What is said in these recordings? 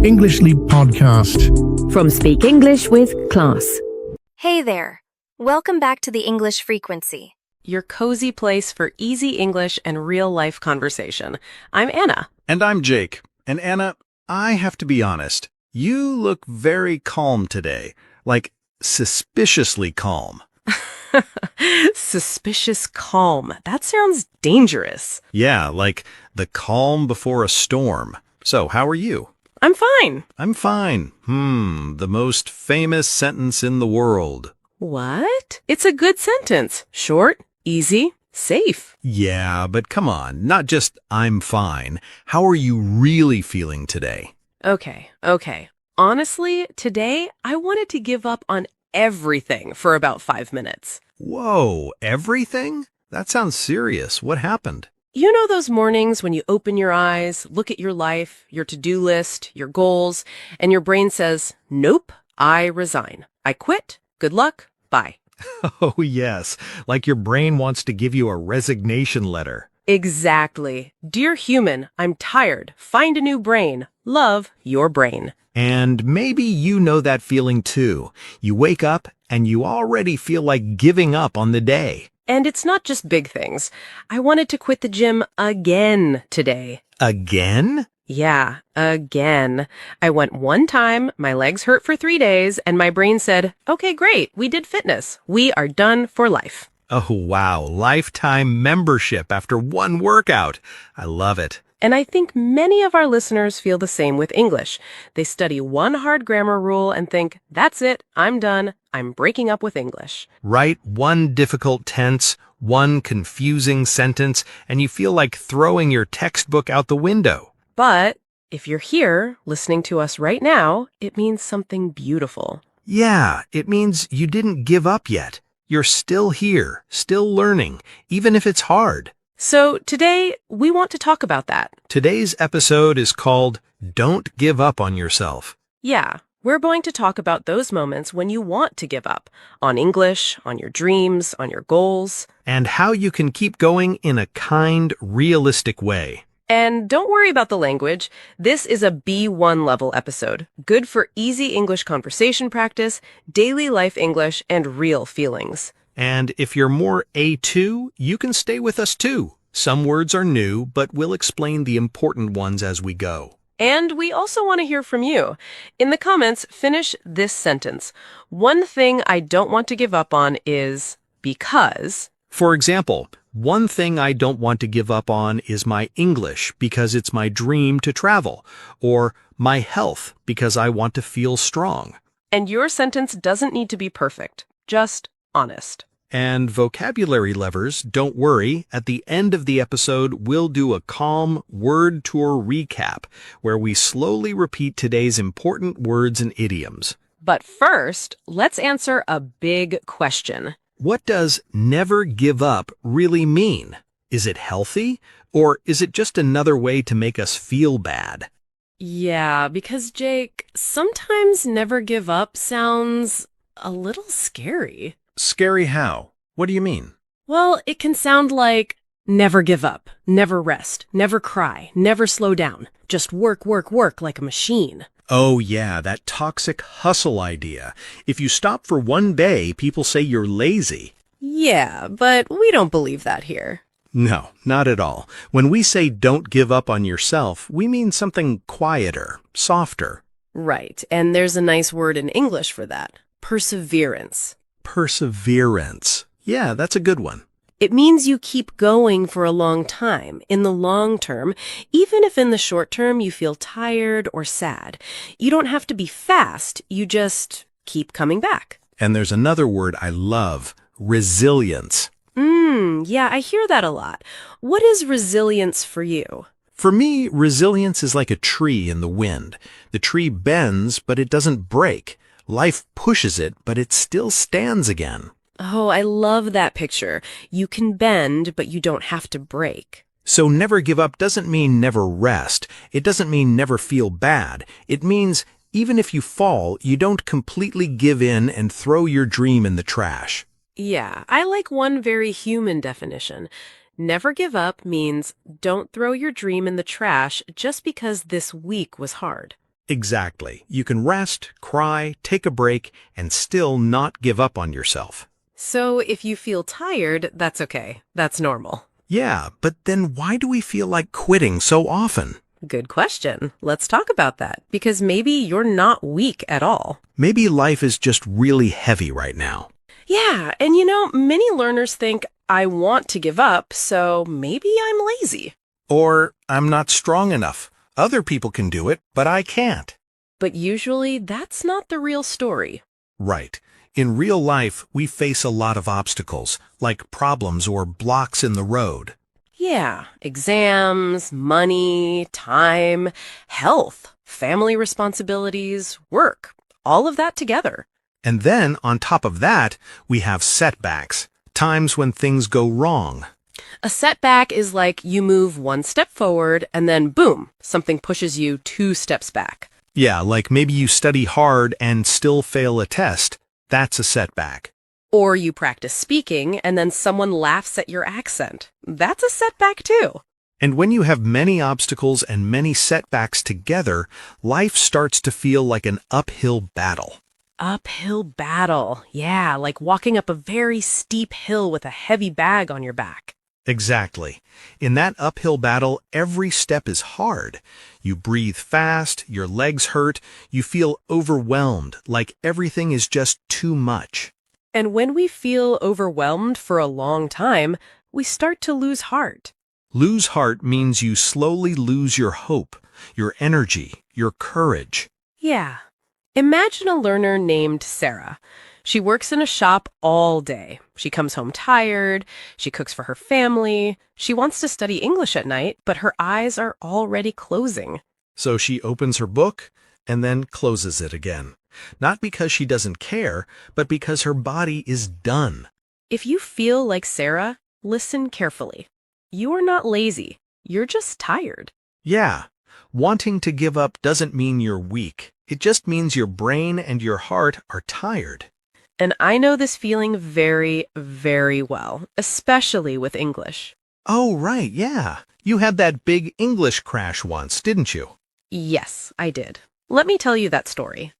English Leap Podcast. From Speak English with Class. Hey there. Welcome back to the English Frequency. Your cozy place for easy English and real-life conversation. I'm Anna. And I'm Jake. And Anna, I have to be honest. You look very calm today. Like, suspiciously calm. Suspicious calm. That sounds dangerous. Yeah, like the calm before a storm. So, how are you? I'm fine. I'm fine. The most famous sentence in the world. What? It's a good sentence. Short, easy, safe. Yeah, but come on. Not just, I'm fine. How are you really feeling today? Okay. Honestly, today I wanted to give up on everything for about 5 minutes. Whoa, everything? That sounds serious. What happened? You know those mornings when you open your eyes, look at your life, your to-do list, your goals, and your brain says, nope, I resign. I quit. Good luck. Bye. Oh, yes. Like your brain wants to give you a resignation letter. Exactly. Dear human, I'm tired. Find a new brain. Love, your brain. And maybe you know that feeling too. You wake up and you already feel like giving up on the day. And it's not just big things. I wanted to quit the gym again today. Again? Yeah, again. I went one time, my legs hurt for 3 days, and my brain said, okay, great, we did fitness. We are done for life. Oh, wow. Lifetime membership after one workout. I love it. And I think many of our listeners feel the same with English. They study one hard grammar rule and think, that's it, I'm done, I'm breaking up with English. Write one difficult tense, one confusing sentence, and you feel like throwing your textbook out the window. But if you're here, listening to us right now, it means something beautiful. Yeah, it means you didn't give up yet. You're still here, still learning, even if it's hard. So today, we want to talk about that. Today's episode is called Don't Give Up on Yourself. Yeah, we're going to talk about those moments when you want to give up on English, on your dreams, on your goals. And how you can keep going in a kind, realistic way. And don't worry about the language. This is a B1 level episode, good for easy English conversation practice, daily life English, and real feelings. And if you're more A2, you can stay with us too. Some words are new, but we'll explain the important ones as we go. And we also want to hear from you. In the comments, finish this sentence. One thing I don't want to give up on is because. For example, one thing I don't want to give up on is my English because it's my dream to travel, or my health because I want to feel strong. And your sentence doesn't need to be perfect, just honest. And vocabulary levers, don't worry, at the end of the episode, we'll do a calm word tour recap where we slowly repeat today's important words and idioms. But first, let's answer a big question. What does never give up really mean? Is it healthy, or is it just another way to make us feel bad? Yeah, because Jake, sometimes never give up sounds a little scary. Scary how? What do you mean? Well, it can sound like never give up, never rest, never cry, never slow down, just work like a machine. Oh yeah, that toxic hustle idea. If you stop for one day, people say you're lazy. Yeah, but we don't believe that here. No, not at all. When we say don't give up on yourself, we mean something quieter, softer. Right, and there's a nice word in English for that. Perseverance. Perseverance. Yeah, that's a good one. It means you keep going for a long time, in the long term, even if in the short term you feel tired or sad. You don't have to be fast, you just keep coming back. And there's another word I love, resilience. Yeah, I hear that a lot. What is resilience for you? For me, resilience is like a tree in the wind. The tree bends, but it doesn't break. Life pushes it, but it still stands again. Oh, I love that picture. You can bend, but you don't have to break. So never give up doesn't mean never rest. It doesn't mean never feel bad. It means even if you fall, you don't completely give in and throw your dream in the trash. Yeah, I like one very human definition. Never give up means don't throw your dream in the trash just because this week was hard. Exactly. You can rest, cry, take a break, and still not give up on yourself. So if you feel tired, that's okay. That's normal. Yeah, but then why do we feel like quitting so often? Good question. Let's talk about that, because maybe you're not weak at all. Maybe life is just really heavy right now. Yeah, and many learners think, I want to give up, so maybe I'm lazy. Or, I'm not strong enough. Other people can do it, but I can't. But usually, that's not the real story. Right. In real life, we face a lot of obstacles, like problems or blocks in the road. Yeah, exams, money, time, health, family responsibilities, work, all of that together. And then, on top of that, we have setbacks, times when things go wrong. A setback is like you move one step forward and then boom, something pushes you 2 steps back. Yeah, like maybe you study hard and still fail a test. That's a setback. Or you practice speaking and then someone laughs at your accent. That's a setback too. And when you have many obstacles and many setbacks together, life starts to feel like an uphill battle. Uphill battle. Yeah, like walking up a very steep hill with a heavy bag on your back. Exactly. In that uphill battle, every step is hard. You breathe fast, your legs hurt, you feel overwhelmed, like everything is just too much. And when we feel overwhelmed for a long time, we start to lose heart. Lose heart means you slowly lose your hope, your energy, your courage. Yeah. Imagine a learner named Sarah. She works in a shop all day. She comes home tired. She cooks for her family. She wants to study English at night, but her eyes are already closing. So she opens her book and then closes it again. Not because she doesn't care, but because her body is done. If you feel like Sarah, listen carefully. You are not lazy. You're just tired. Yeah, wanting to give up doesn't mean you're weak. It just means your brain and your heart are tired. And I know this feeling very, very well, especially with English. Oh, right, yeah. You had that big English crash once, didn't you? Yes, I did. Let me tell you that story.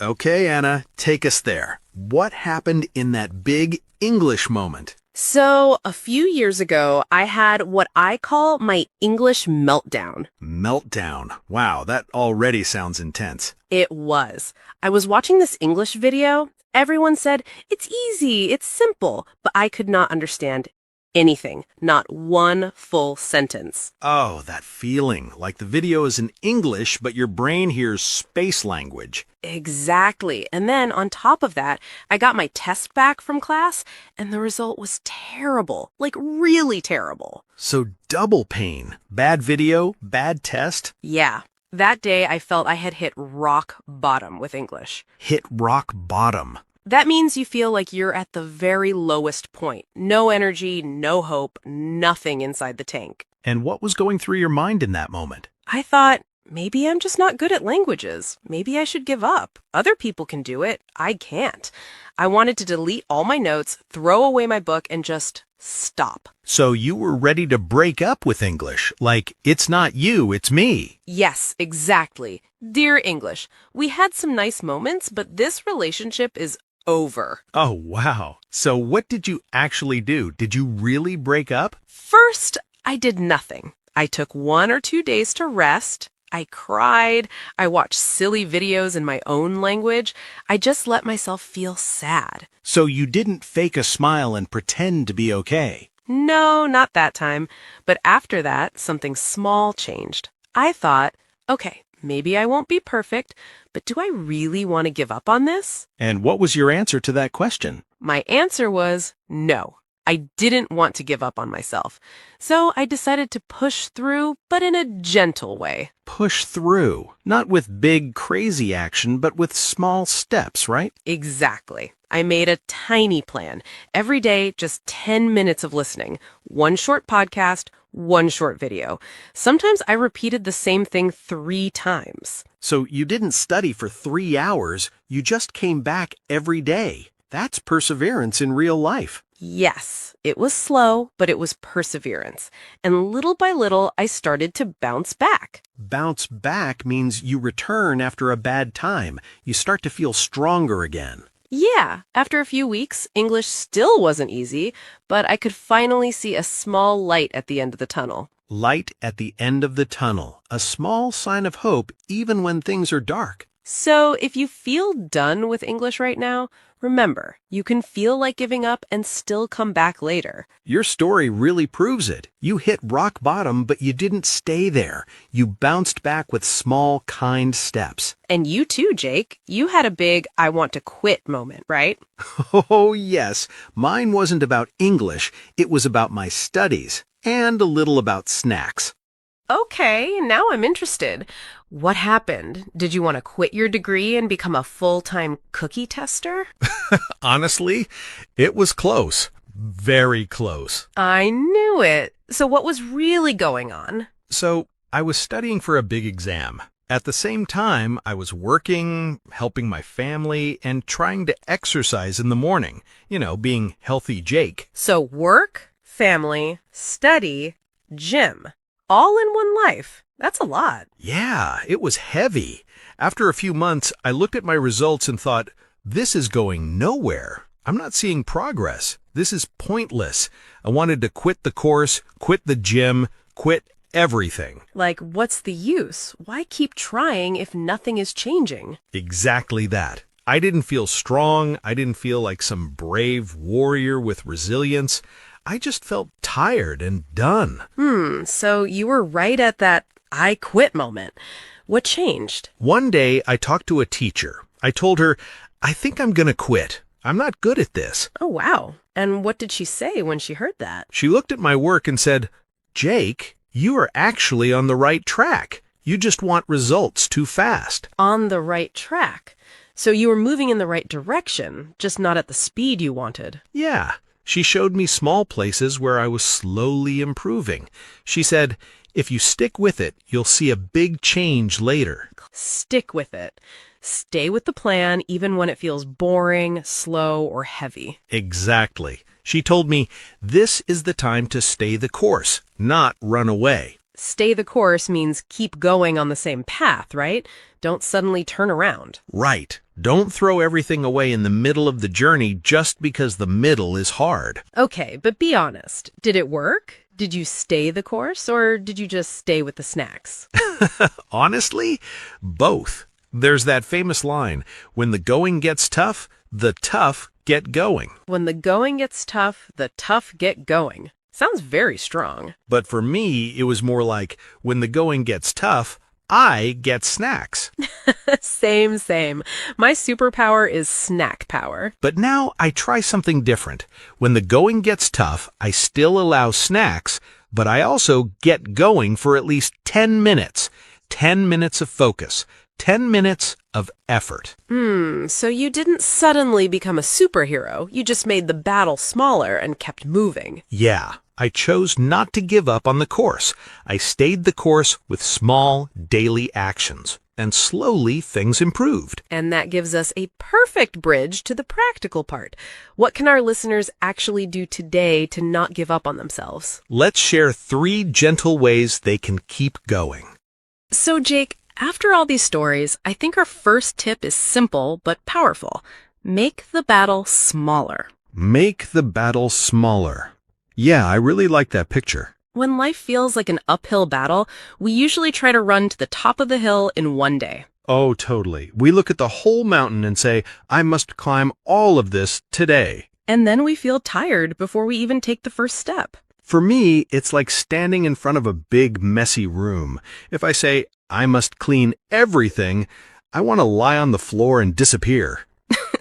Okay, Anna, take us there. What happened in that big English moment? So, a few years ago, I had what I call my English meltdown. Meltdown. Wow, that already sounds intense. It was. I was watching this English video. Everyone said, it's easy, it's simple, but I could not understand anything, not one full sentence. Oh, that feeling, like the video is in English, but your brain hears space language. Exactly. And then on top of that, I got my test back from class, and the result was terrible, like really terrible. So double pain. Bad video, bad test. Yeah. That day, I felt I had hit rock bottom with English. Hit rock bottom. That means you feel like you're at the very lowest point. No energy, no hope, nothing inside the tank. And what was going through your mind in that moment? I thought, maybe I'm just not good at languages. Maybe I should give up. Other people can do it. I can't. I wanted to delete all my notes, throw away my book, and just stop. So you were ready to break up with English, like, it's not you, it's me. Yes, exactly. Dear English, we had some nice moments, but this relationship is over. Oh, wow. So what did you actually do? Did you really break up? First, I did nothing. I took 1 or 2 days to rest. I cried. I watched silly videos in my own language. I just let myself feel sad. So you didn't fake a smile and pretend to be okay? No, not that time. But after that, something small changed. I thought, okay, maybe I won't be perfect, but do I really want to give up on this? And what was your answer to that question? My answer was no. I didn't want to give up on myself. So I decided to push through, but in a gentle way. Push through. Not with big, crazy action, but with small steps, right? Exactly. I made a tiny plan. Every day, just 10 minutes of listening. 1 short podcast, 1 short video. Sometimes I repeated the same thing 3 times. So you didn't study for 3 hours, you just came back every day. That's perseverance in real life. Yes, it was slow, but it was perseverance. And little by little, I started to bounce back. Bounce back means you return after a bad time. You start to feel stronger again. Yeah, after a few weeks, English still wasn't easy, but I could finally see a small light at the end of the tunnel. Light at the end of the tunnel, a small sign of hope even when things are dark. So if you feel done with English right now, remember, you can feel like giving up and still come back later. Your story really proves it. You hit rock bottom, but you didn't stay there. You bounced back with small, kind steps. And you too, Jake. You had a big I want to quit moment, right? Oh, yes. Mine wasn't about English. It was about my studies and a little about snacks. Okay, now I'm interested. What happened? Did you want to quit your degree and become a full-time cookie tester? Honestly, it was close. Very close. I knew it. So what was really going on? So, I was studying for a big exam. At the same time, I was working, helping my family, and trying to exercise in the morning. Being healthy Jake. So work, family, study, gym. All in one life. That's a lot. Yeah, it was heavy. After a few months, I looked at my results and thought, this is going nowhere. I'm not seeing progress. This is pointless. I wanted to quit the course, quit the gym, quit everything. Like, what's the use? Why keep trying if nothing is changing? Exactly that. I didn't feel strong. I didn't feel like some brave warrior with resilience. I just felt tired and done. So you were right at that I quit moment. What changed? One day, I talked to a teacher. I told her, I think I'm going to quit. I'm not good at this. Oh, wow. And what did she say when she heard that? She looked at my work and said, Jake, you are actually on the right track. You just want results too fast. On the right track. So you were moving in the right direction, just not at the speed you wanted. Yeah. She showed me small places where I was slowly improving. She said, if you stick with it, you'll see a big change later. Stick with it. Stay with the plan even when it feels boring, slow, or heavy. Exactly. She told me, this is the time to stay the course, not run away. Stay the course means keep going on the same path, right? Don't suddenly turn around. Right. Don't throw everything away in the middle of the journey just because the middle is hard. Okay, but be honest. Did it work? Did you stay the course, or did you just stay with the snacks? Honestly, both. There's that famous line, when the going gets tough, the tough get going. When the going gets tough, the tough get going. Sounds very strong. But for me, it was more like, when the going gets tough, I get snacks. Same. My superpower is snack power. But now I try something different. When the going gets tough, I still allow snacks, but I also get going for at least 10 minutes. 10 minutes of focus. 10 minutes of effort. So you didn't suddenly become a superhero. You just made the battle smaller and kept moving. Yeah, I chose not to give up on the course. I stayed the course with small daily actions. And slowly things improved. And that gives us a perfect bridge to the practical part. What can our listeners actually do today to not give up on themselves? Let's share 3 gentle ways they can keep going. So, Jake, after all these stories, I think our first tip is simple but powerful. Make the battle smaller. Make the battle smaller. Yeah, I really like that picture. When life feels like an uphill battle, we usually try to run to the top of the hill in one day. Oh, totally. We look at the whole mountain and say, I must climb all of this today. And then we feel tired before we even take the first step. For me, it's like standing in front of a big, messy room. If I say, I must clean everything, I want to lie on the floor and disappear.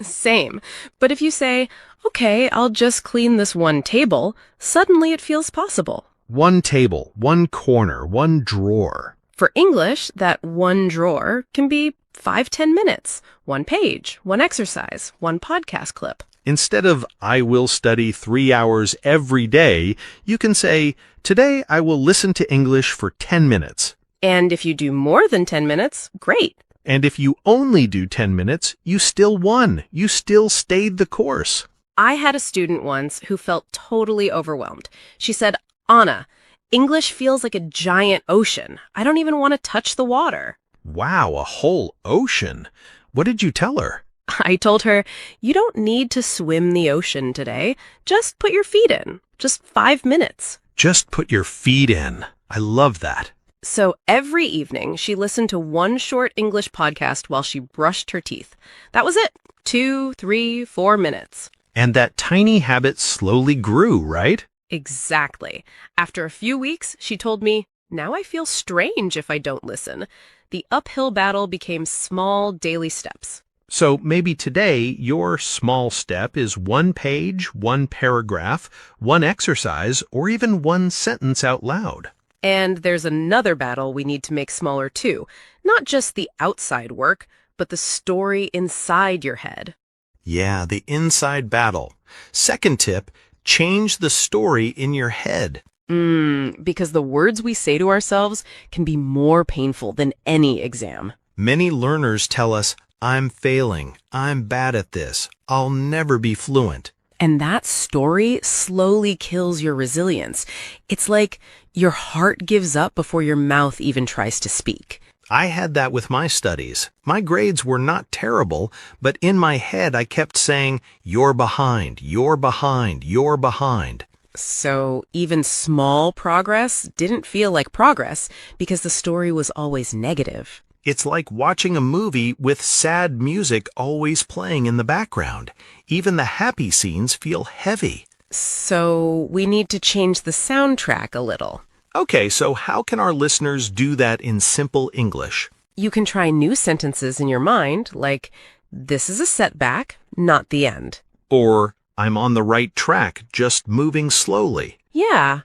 Same. But if you say, okay, I'll just clean this one table, suddenly it feels possible. One table, one corner, one drawer. For English, that one drawer can be 5-10 minutes, one page, one exercise, one podcast clip. Instead of, I will study 3 hours every day, you can say, today I will listen to English for 10 minutes. And if you do more than 10 minutes, great. And if you only do 10 minutes, you still won. You still stayed the course. I had a student once who felt totally overwhelmed. She said, Anna, English feels like a giant ocean. I don't even want to touch the water. Wow, a whole ocean. What did you tell her? I told her, you don't need to swim the ocean today. Just put your feet in. Just 5 minutes. Just put your feet in. I love that. So every evening, she listened to one short English podcast while she brushed her teeth. That was it. 2, 3, 4 minutes. And that tiny habit slowly grew, right? Exactly. After a few weeks, she told me, now I feel strange if I don't listen. The uphill battle became small daily steps. So maybe today your small step is 1 page, 1 paragraph, 1 exercise, or even 1 sentence out loud. And there's another battle we need to make smaller too. Not just the outside work, but the story inside your head. Yeah, the inside battle. Second tip, change the story in your head. Because the words we say to ourselves can be more painful than any exam. Many learners tell us, I'm failing, I'm bad at this, I'll never be fluent. And that story slowly kills your resilience. It's like your heart gives up before your mouth even tries to speak. I had that with my studies. My grades were not terrible, but in my head I kept saying, you're behind, you're behind, you're behind. So even small progress didn't feel like progress because the story was always negative. It's like watching a movie with sad music always playing in the background. Even the happy scenes feel heavy. So we need to change the soundtrack a little. Okay, so how can our listeners do that in simple English? You can try new sentences in your mind, like, this is a setback, not the end. Or, I'm on the right track, just moving slowly. Yeah.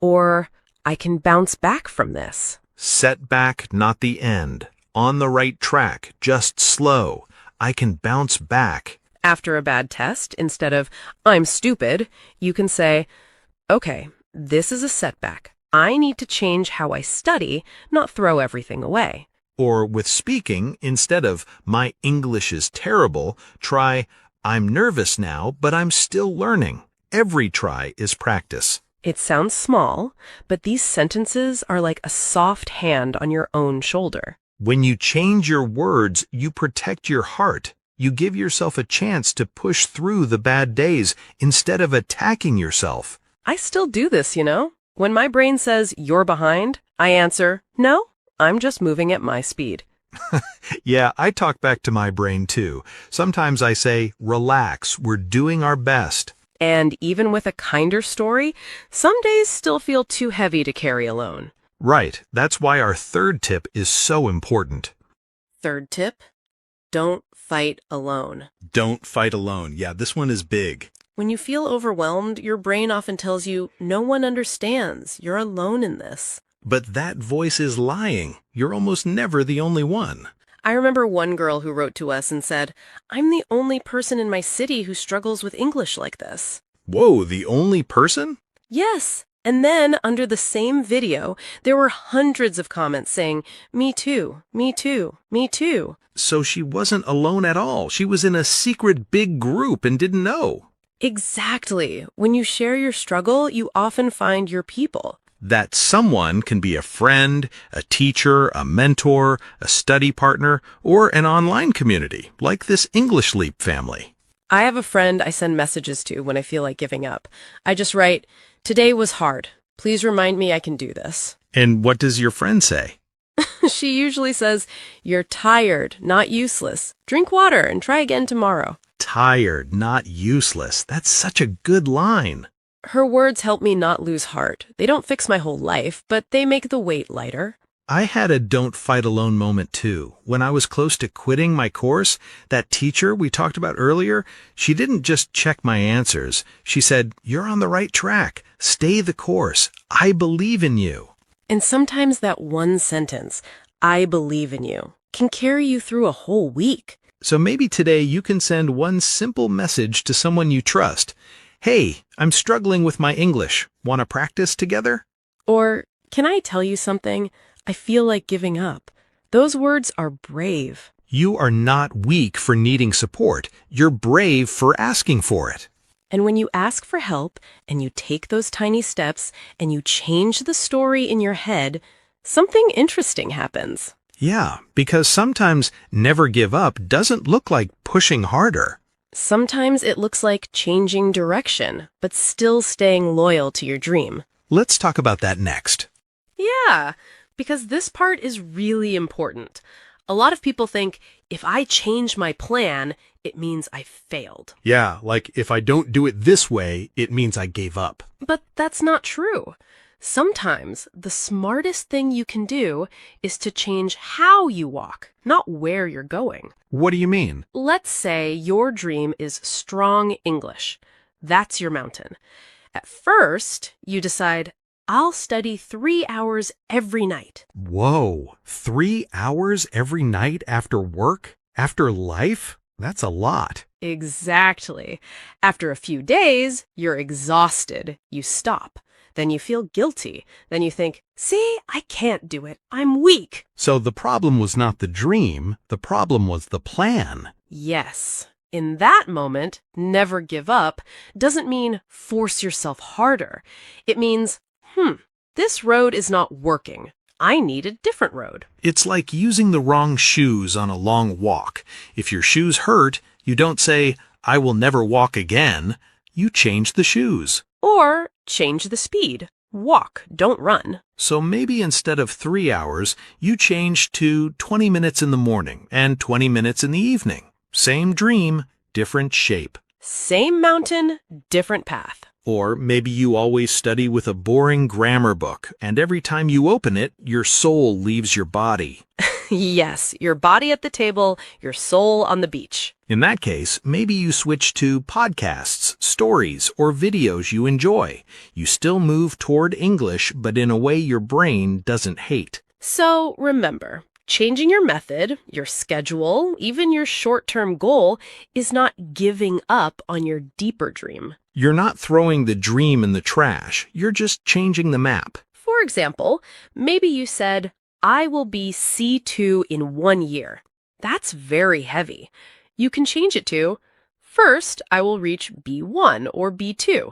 Or, I can bounce back from this. Setback, not the end. On the right track, just slow. I can bounce back. After a bad test, instead of, I'm stupid, you can say, okay, this is a setback. I need to change how I study, not throw everything away. Or with speaking, instead of, my English is terrible, try, I'm nervous now, but I'm still learning. Every try is practice. It sounds small, but these sentences are like a soft hand on your own shoulder. When you change your words, you protect your heart. You give yourself a chance to push through the bad days instead of attacking yourself. I still do this, you know? When my brain says, you're behind, I answer, no, I'm just moving at my speed. Yeah, I talk back to my brain too. Sometimes I say, relax, we're doing our best. And even with a kinder story, some days still feel too heavy to carry alone. Right, that's why our third tip is so important. Third tip, don't fight alone. Don't fight alone. Yeah, this one is big. When you feel overwhelmed, your brain often tells you, no one understands. You're alone in this. But that voice is lying. You're almost never the only one. I remember one girl who wrote to us and said, I'm the only person in my city who struggles with English like this. Whoa, the only person? Yes. And then, under the same video, there were hundreds of comments saying, me too, me too, me too. So she wasn't alone at all. She was in a secret big group and didn't know. Exactly. When you share your struggle, you often find your people. That someone can be a friend, a teacher, a mentor, a study partner, or an online community, like this English Leap family. I have a friend I send messages to when I feel like giving up. I just write, today was hard. Please remind me I can do this. And what does your friend say? She usually says, you're tired, not useless. Drink water and try again tomorrow. Tired, not useless. That's such a good line. Her words help me not lose heart. They don't fix my whole life, but they make the weight lighter. I had a don't fight alone moment too. When I was close to quitting my course, that teacher we talked about earlier, she didn't just check my answers. She said, you're on the right track. Stay the course. I believe in you. And sometimes that one sentence, I believe in you, can carry you through a whole week. So maybe today you can send one simple message to someone you trust. Hey, I'm struggling with my English. Want to practice together? Or, can I tell you something? I feel like giving up. Those words are brave. You are not weak for needing support. You're brave for asking for it. And when you ask for help and you take those tiny steps and you change the story in your head, something interesting happens. Yeah, because sometimes never give up doesn't look like pushing harder. Sometimes it looks like changing direction, but still staying loyal to your dream. Let's talk about that next. Yeah, because this part is really important. A lot of people think, if I change my plan, it means I failed. Yeah, like if I don't do it this way, it means I gave up. But that's not true. Sometimes the smartest thing you can do is to change how you walk, not where you're going. What do you mean? Let's say your dream is strong English. That's your mountain. At first, you decide, I'll study 3 hours every night. Whoa, 3 hours every night after work? After life? That's a lot. Exactly. After a few days, you're exhausted. You stop. Then you feel guilty. Then you think, see, I can't do it. I'm weak. So the problem was not the dream, the problem was the plan. Yes. In that moment, never give up doesn't mean force yourself harder. It means, this road is not working. I need a different road. It's like using the wrong shoes on a long walk. If your shoes hurt, you don't say, I will never walk again. You change the shoes. Or change the speed. Walk, don't run. So maybe instead of 3 hours, you change to 20 minutes in the morning and 20 minutes in the evening. Same dream, different shape. Same mountain, different path. Or maybe you always study with a boring grammar book, and every time you open it, your soul leaves your body. Yes, your body at the table, your soul on the beach. In that case, maybe you switch to podcasts, stories, or videos you enjoy. You still move toward English, but in a way your brain doesn't hate. So remember, changing your method, your schedule, even your short-term goal is not giving up on your deeper dream. You're not throwing the dream in the trash. You're just changing the map. For example, maybe you said, I will be C2 in 1 year. That's very heavy. You can change it to, first, I will reach B1 or B2.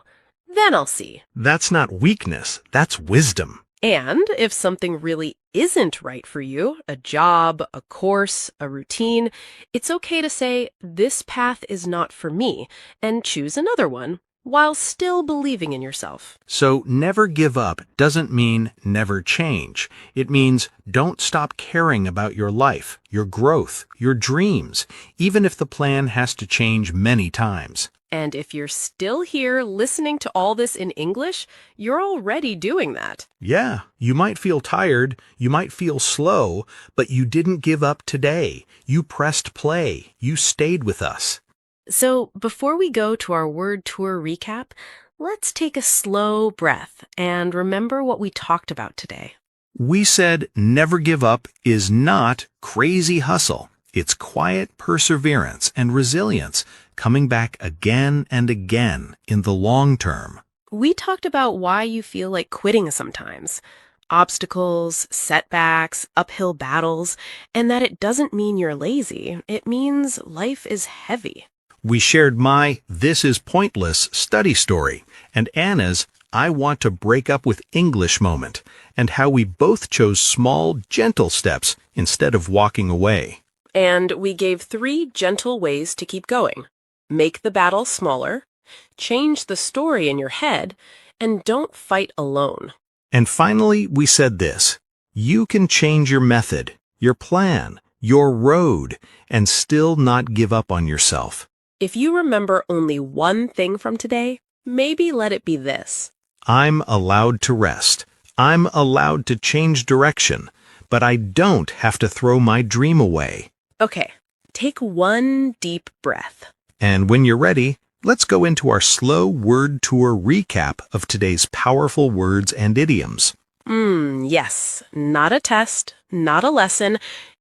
Then I'll see. That's not weakness. That's wisdom. And if something really isn't right for you, a job, a course, a routine, it's okay to say, this path is not for me, and choose another one, while still believing in yourself. So never give up doesn't mean never change. It means don't stop caring about your life, your growth, your dreams, even if the plan has to change many times. And if you're still here listening to all this in English, you're already doing that. Yeah, you might feel tired, you might feel slow, but you didn't give up today. You pressed play. You stayed with us. So before we go to our word tour recap, let's take a slow breath and remember what we talked about today. We said never give up is not crazy hustle. It's quiet perseverance and resilience, coming back again and again in the long term. We talked about why you feel like quitting sometimes. Obstacles, setbacks, uphill battles, and that it doesn't mean you're lazy. It means life is heavy. We shared my "this is pointless" study story and Anna's "I want to break up with English" moment, and how we both chose small, gentle steps instead of walking away. And we gave 3 gentle ways to keep going. Make the battle smaller, change the story in your head, and don't fight alone. And finally, we said this: you can change your method, your plan, your road, and still not give up on yourself. If you remember only one thing from today, maybe let it be this. I'm allowed to rest. I'm allowed to change direction, but I don't have to throw my dream away. Okay, take one deep breath. And when you're ready, let's go into our slow word tour recap of today's powerful words and idioms. Yes, not a test, not a lesson,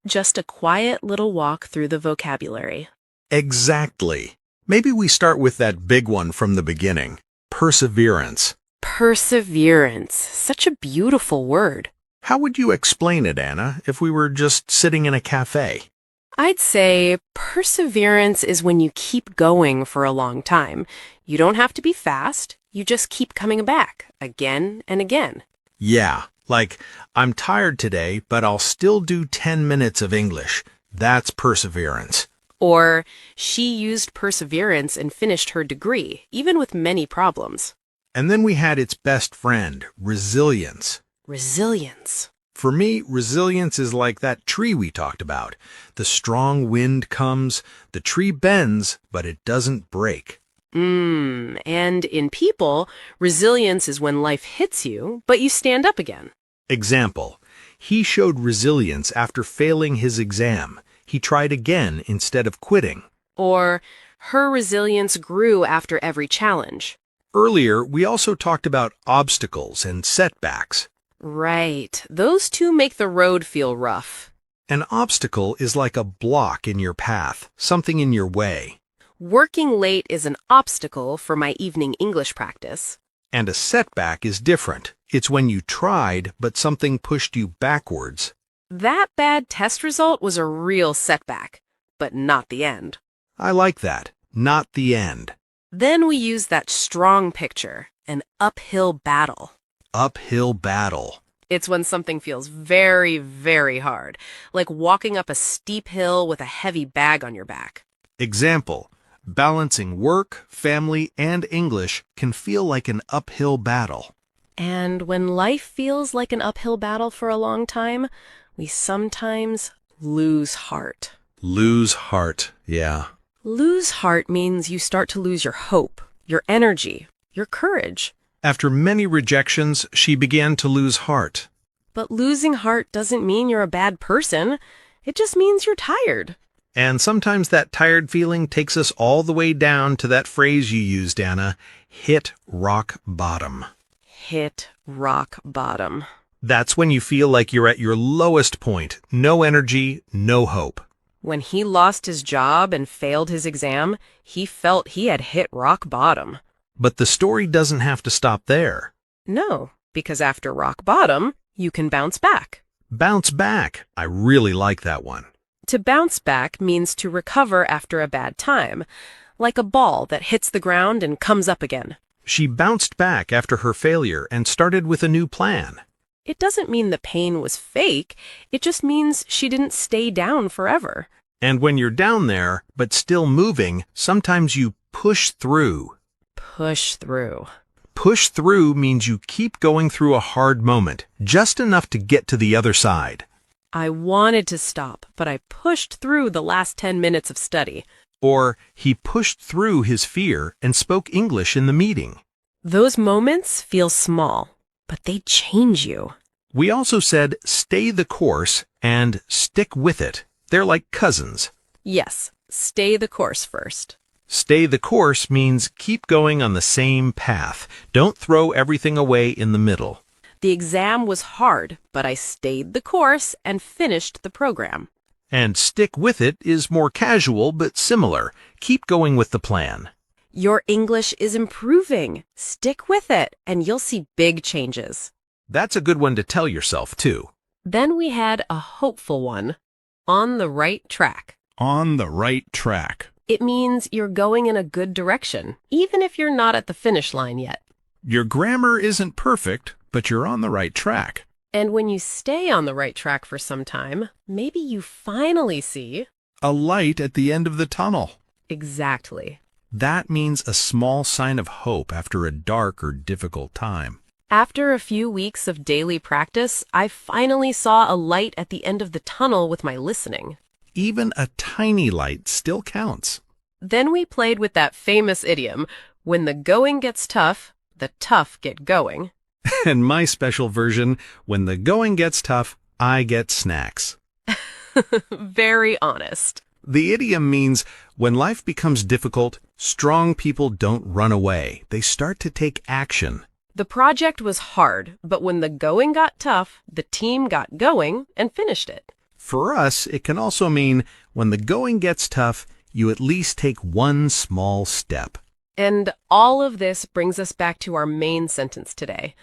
just a quiet little walk through the vocabulary. Exactly. Maybe we start with that big one from the beginning. Perseverance. Perseverance. Such a beautiful word. How would you explain it, Anna, if we were just sitting in a cafe? I'd say perseverance is when you keep going for a long time. You don't have to be fast, you just keep coming back again and again. Yeah, like, I'm tired today, but I'll still do 10 minutes of English. That's perseverance. Or she used perseverance and finished her degree, even with many problems. And then we had its best friend, resilience. Resilience. For me, resilience is like that tree we talked about. The strong wind comes, the tree bends, but it doesn't break. And in people, resilience is when life hits you, but you stand up again. Example, he showed resilience after failing his exam. He tried again instead of quitting. Or her resilience grew after every challenge. Earlier, we also talked about obstacles and setbacks. Right. Those two make the road feel rough. An obstacle is like a block in your path, something in your way. Working late is an obstacle for my evening English practice. And a setback is different. It's when you tried, but something pushed you backwards. That bad test result was a real setback, but not the end. I like that. Not the end. Then we use that strong picture, an uphill battle. Uphill battle. It's when something feels very, very hard, like walking up a steep hill with a heavy bag on your back. Example, balancing work, family, and English can feel like an uphill battle. And when life feels like an uphill battle for a long time, we sometimes lose heart. Lose heart, yeah. Lose heart means you start to lose your hope, your energy, your courage. After many rejections, she began to lose heart. But losing heart doesn't mean you're a bad person. It just means you're tired. And sometimes that tired feeling takes us all the way down to that phrase you used, Anna, hit rock bottom. Hit rock bottom. That's when you feel like you're at your lowest point. No energy, no hope. When he lost his job and failed his exam, he felt he had hit rock bottom. But the story doesn't have to stop there. No, because after rock bottom, you can bounce back. Bounce back. I really like that one. To bounce back means to recover after a bad time, like a ball that hits the ground and comes up again. She bounced back after her failure and started with a new plan. It doesn't mean the pain was fake. It just means she didn't stay down forever. And when you're down there, but still moving, sometimes you push through. Push through. Push through means you keep going through a hard moment, just enough to get to the other side. I wanted to stop, but I pushed through the last 10 minutes of study. Or he pushed through his fear and spoke English in the meeting. Those moments feel small, but they change you. We also said stay the course and stick with it. They're like cousins. Yes, stay the course first. Stay the course means keep going on the same path. Don't throw everything away in the middle. The exam was hard, but I stayed the course and finished the program. And stick with it is more casual but similar. Keep going with the plan. Your English is improving. Stick with it, and you'll see big changes. That's a good one to tell yourself, too. Then we had a hopeful one. On the right track. On the right track. It means you're going in a good direction, even if you're not at the finish line yet. Your grammar isn't perfect, but you're on the right track. And when you stay on the right track for some time, maybe you finally see... A light at the end of the tunnel. Exactly. That means a small sign of hope after a dark or difficult time. After a few weeks of daily practice, I finally saw a light at the end of the tunnel with my listening. Even a tiny light still counts. Then we played with that famous idiom, when the going gets tough, the tough get going. And my special version, when the going gets tough, I get snacks. Very honest. The idiom means when life becomes difficult, strong people don't run away. They start to take action. The project was hard, but when the going got tough, the team got going and finished it. For us, it can also mean when the going gets tough, you at least take one small step. And all of this brings us back to our main sentence today.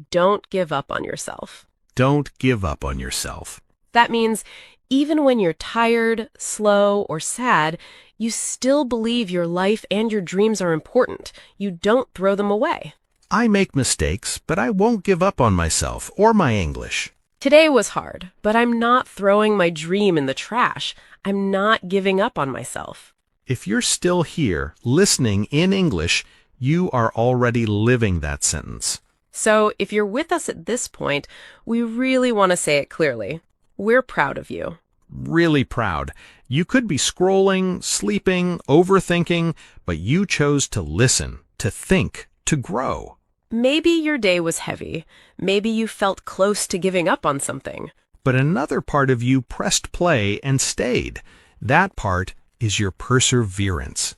Don't give up on yourself. Don't give up on yourself. That means Even when you're tired, slow, or sad, you still believe your life and your dreams are important. You don't throw them away. I make mistakes, but I won't give up on myself or my English. Today was hard, but I'm not throwing my dream in the trash. I'm not giving up on myself. If you're still here, listening in English, you are already living that sentence. So if you're with us at this point, we really want to say it clearly. We're proud of you. Really proud. You could be scrolling, sleeping, overthinking, but you chose to listen, to think, to grow. Maybe your day was heavy. Maybe you felt close to giving up on something. But another part of you pressed play and stayed. That part is your perseverance.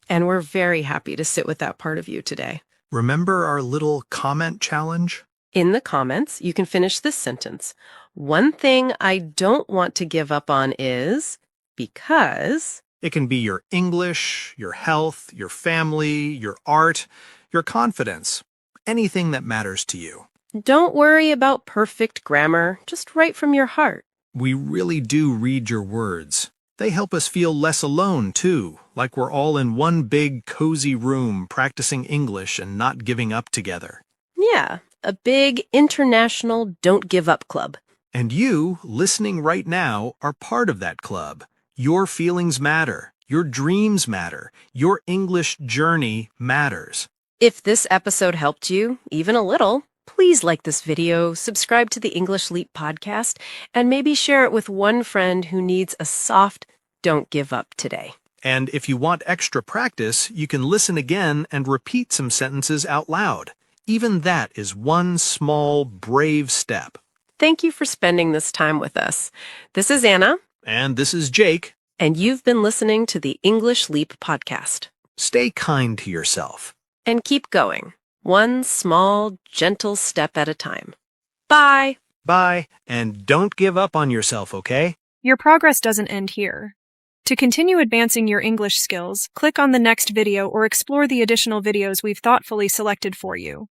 And we're very happy to sit with that part of you today. Remember our little comment challenge? In the comments, you can finish this sentence. One thing I don't want to give up on is because... It can be your English, your health, your family, your art, your confidence, anything that matters to you. Don't worry about perfect grammar, just write from your heart. We really do read your words. They help us feel less alone, too, like we're all in one big, cozy room practicing English and not giving up together. Yeah, a big international don't give up club. And you, listening right now, are part of that club. Your feelings matter. Your dreams matter. Your English journey matters. If this episode helped you, even a little, please like this video, subscribe to the English Leap podcast, and maybe share it with one friend who needs a soft don't give up today. And if you want extra practice, you can listen again and repeat some sentences out loud. Even that is one small, brave step. Thank you for spending this time with us. This is Anna. And this is Jake. And you've been listening to the English Leap podcast. Stay kind to yourself. And keep going, one small, gentle step at a time. Bye. Bye, and don't give up on yourself, okay? Your progress doesn't end here. To continue advancing your English skills, click on the next video or explore the additional videos we've thoughtfully selected for you.